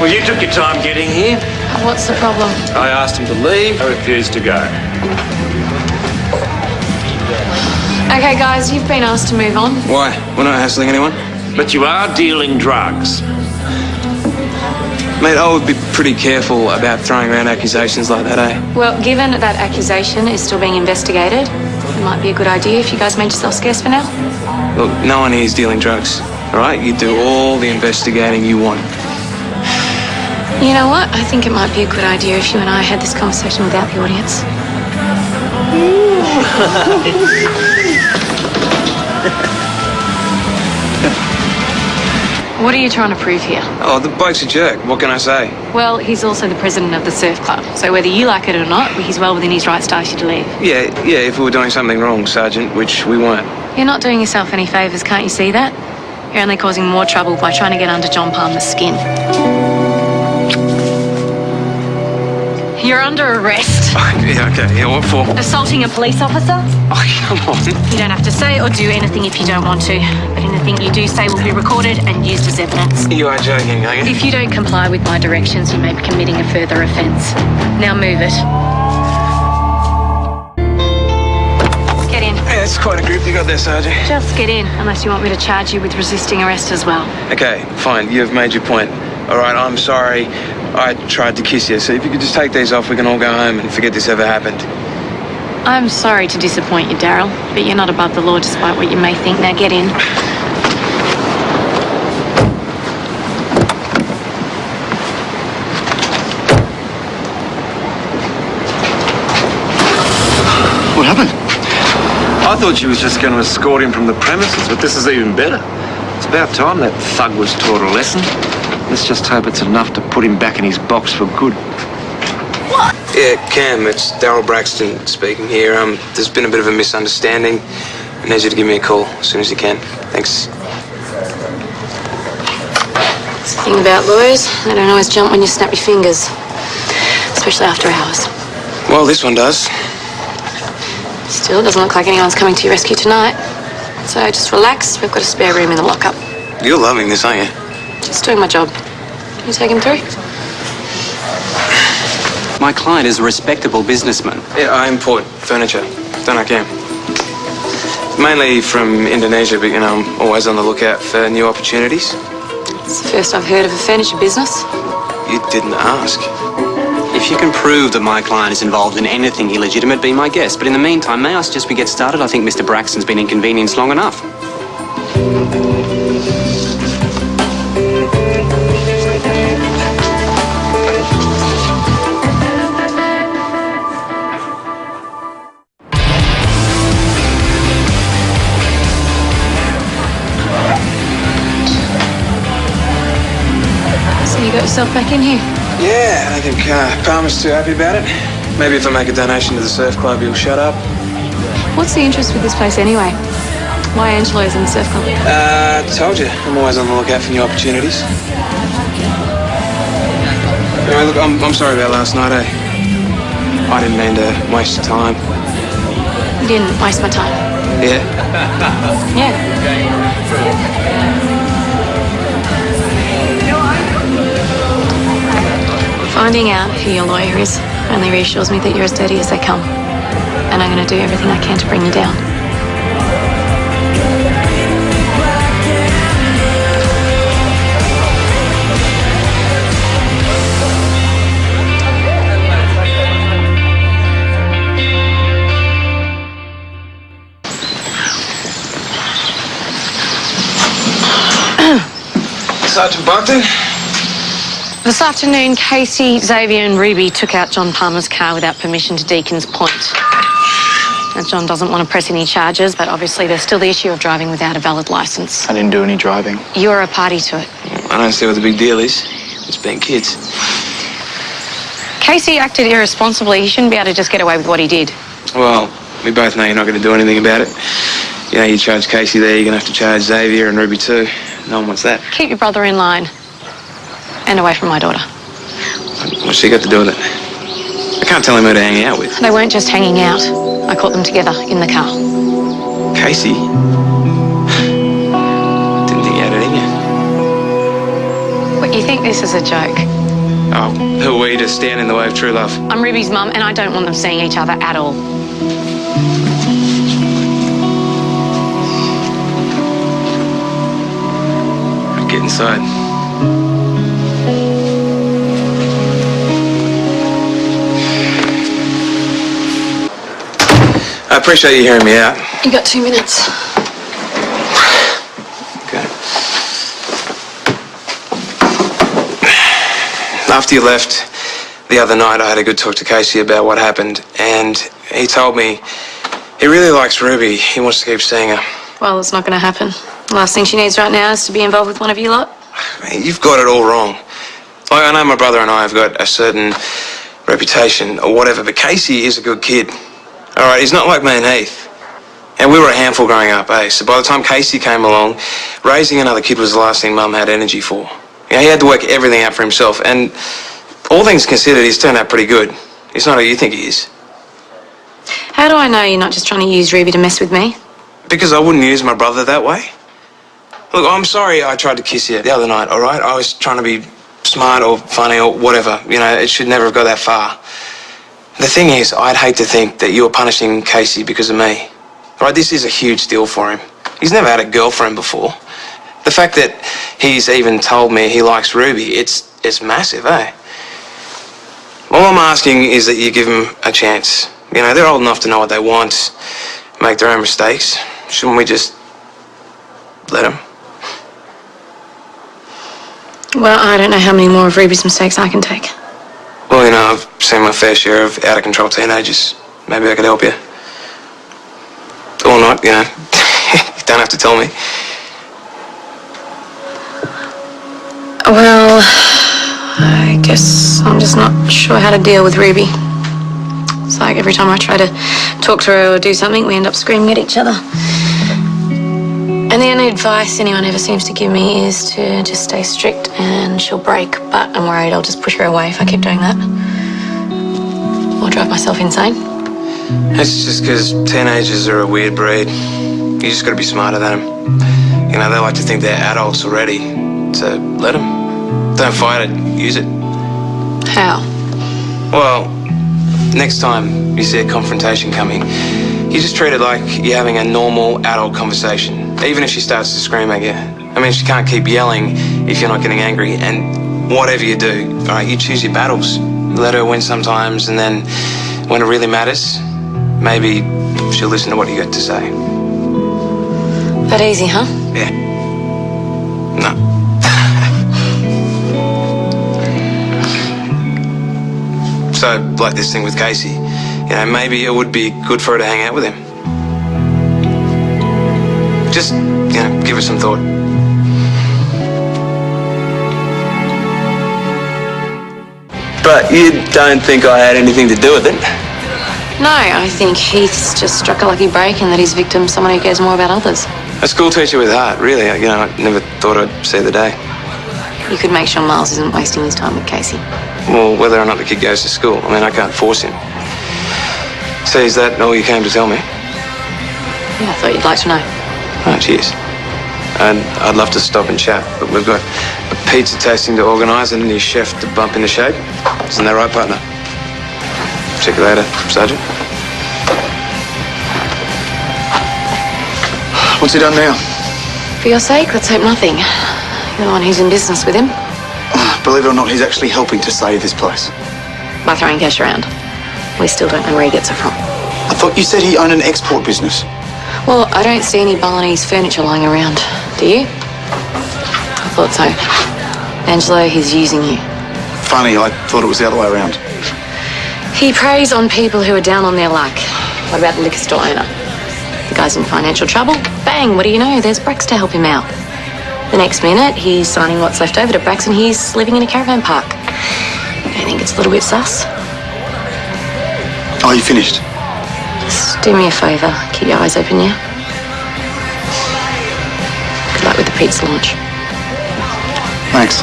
Well, you took your time getting here. What's the problem? I asked him to leave. I refused to go. Okay, guys, you've been asked to move on. Why? We're not hassling anyone. But you are dealing drugs. Mate, I would be pretty careful about throwing around accusations like that, eh? Well, given that accusation is still being investigated, it might be a good idea if you guys made yourself scarce for now. Look, no one here is dealing drugs, all right? You do all the investigating you want. You know what? I think it might be a good idea if you and I had this conversation without the audience. What are you trying to prove here? Oh, the bloke's a jerk. What can I say? Well, he's also the president of the surf club, so whether you like it or not, he's well within his rights to ask you to leave. Yeah, if we were doing something wrong, Sergeant, which we weren't. You're not doing yourself any favours, can't you see that? You're only causing more trouble by trying to get under John Palmer's skin. You're under arrest. Yeah, what for? Assaulting a police officer? Oh, come on. You don't have to say or do anything if you don't want to, but anything you do say will be recorded and used as evidence. You are joking, are you? If you don't comply with my directions, you may be committing a further offence. Now move it. Get in. Hey, that's quite a group you got there, Sergeant. Just get in, unless you want me to charge you with resisting arrest as well. Okay, fine. You've made your point. All right, I'm sorry. I tried to kiss you, so if you could just take these off, we can all go home and forget this ever happened. I'm sorry to disappoint you, Daryl, but you're not above the law despite what you may think. Now get in. What happened? I thought she was just going to escort him from the premises, but this is even better. It's about time that thug was taught a lesson. Let's just hope it's enough to put him back in his box for good. What? Yeah, Cam, it's Daryl Braxton speaking here. There's been a bit of a misunderstanding. I need you to give me a call as soon as you can. Thanks. That's the thing about lawyers. They don't always jump when you snap your fingers. Especially after hours. Well, this one does. Still, it doesn't look like anyone's coming to your rescue tonight. So just relax. We've got a spare room in the lockup. You're loving this, aren't you? Just doing my job. Can you take him through? My client is a respectable businessman. Yeah, I import furniture. Don't I, Cam? Mainly from Indonesia, but, I'm always on the lookout for new opportunities. It's the first I've heard of a furniture business. You didn't ask. If you can prove that my client is involved in anything illegitimate, be my guest. But in the meantime, may I suggest we get started? I think Mr. Braxton's been inconvenienced long enough. So you got yourself back in here? Yeah, I think Palmer's too happy about it. Maybe if I make a donation to the surf club, he'll shut up. What's the interest with this place anyway? Why Angelo's in the surf club? Told you, I'm always on the lookout for new opportunities. Anyway, look, I'm sorry about last night, eh? I didn't mean to waste your time. You didn't waste my time. Yeah? Yeah. Finding out who your lawyer is only reassures me that you're as dirty as they come. And I'm going to do everything I can to bring you down. Sergeant Buckton? This afternoon, Casey, Xavier and Ruby took out John Palmer's car without permission to Deacon's Point. Now, John doesn't want to press any charges, but obviously there's still the issue of driving without a valid licence. I didn't do any driving. You're a party to it. I don't see what the big deal is. It's being kids. Casey acted irresponsibly. He shouldn't be able to just get away with what he did. Well, we both know you're not going to do anything about it. You charge Casey there, you're going to have to charge Xavier and Ruby too. No one wants that. Keep your brother in line. And away from my daughter. What's she got to do with it? I can't tell him who to hang out with. They weren't just hanging out. I caught them together in the car. Casey? Didn't think you had it in you. What, think this is a joke. Oh, who are we to stand in the way of true love? I'm Ruby's mum, and I don't want them seeing each other at all. Get inside. I appreciate you hearing me out. You got 2 minutes. Okay. After you left the other night, I had a good talk to Casey about what happened, and he told me he really likes Ruby. He wants to keep seeing her. Well, it's not going to happen. The last thing she needs right now is to be involved with one of you lot. Man, you've got it all wrong. Like, I know my brother and I have got a certain reputation or whatever, but Casey is a good kid. All right, he's not like me and Heath. And we were a handful growing up, eh? So by the time Casey came along, raising another kid was the last thing Mum had energy for. You know, he had to work everything out for himself, and all things considered, he's turned out pretty good. He's not who you think he is. How do I know you're not just trying to use Ruby to mess with me? Because I wouldn't use my brother that way. Look, I'm sorry I tried to kiss you the other night, all right? I was trying to be smart or funny or whatever. You know, it should never have got that far. The thing is, I'd hate to think that you were punishing Casey because of me. All right, this is a huge deal for him. He's never had a girlfriend before. The fact that he's even told me he likes Ruby, it's massive, eh? All I'm asking is that you give him a chance. You know, they're old enough to know what they want, make their own mistakes. Shouldn't we just let them? Well, I don't know how many more of Ruby's mistakes I can take. Well, you know, I've seen my fair share of out-of-control teenagers. Maybe I could help you. Or not, you know. You don't have to tell me. Well, I guess I'm just not sure how to deal with Ruby. It's like every time I try to talk to her or do something, we end up screaming at each other. And the only advice anyone ever seems to give me is to just stay strict and she'll break. But I'm worried I'll just push her away if I keep doing that. Or drive myself insane. It's just because teenagers are a weird breed. You just got to be smarter than them. You know, they like to think they're adults already. So let them. Don't fight it. Use it. How? Well, next time you see a confrontation coming, you just treat it like you're having a normal adult conversation. Even if she starts to scream at you. I mean, she can't keep yelling if you're not getting angry. And whatever you do, all right, you choose your battles. Let her win sometimes, and then when it really matters, maybe she'll listen to what you got to say. That easy, huh? Yeah. No. So, like this thing with Casey, you know, maybe it would be good for her to hang out with him. Just, you know, give it some thought. But you don't think I had anything to do with it? No, I think Heath's just struck a lucky break and that his victim's someone who cares more about others. A school teacher with heart, really. You know, I never thought I'd see the day. You could make sure Miles isn't wasting his time with Casey. Well, whether or not the kid goes to school, I mean, I can't force him. So is that all you came to tell me? Yeah, I thought you'd like to know. Oh, cheers. And I'd love to stop and chat, but we've got a pizza tasting to organise and a new chef to bump in the shade. Isn't that right, partner? Check you later, Sergeant. What's he done now? For your sake, let's hope nothing. You're the one who's in business with him. Believe it or not, he's actually helping to save this place. By throwing cash around. We still don't know where he gets it from. I thought you said he owned an export business. Well, I don't see any Balinese furniture lying around. Do you? I thought so. Angelo, he's using you. Funny, I thought it was the other way around. He preys on people who are down on their luck. What about the liquor store owner? The guy's in financial trouble. Bang, what do you know? There's Brax to help him out. The next minute, he's signing what's left over to Brax and he's living in a caravan park. I think it's a little bit sus. Oh, you finished? Just do me a favour. Keep your eyes open, yeah? Good luck with the pizza launch. Thanks.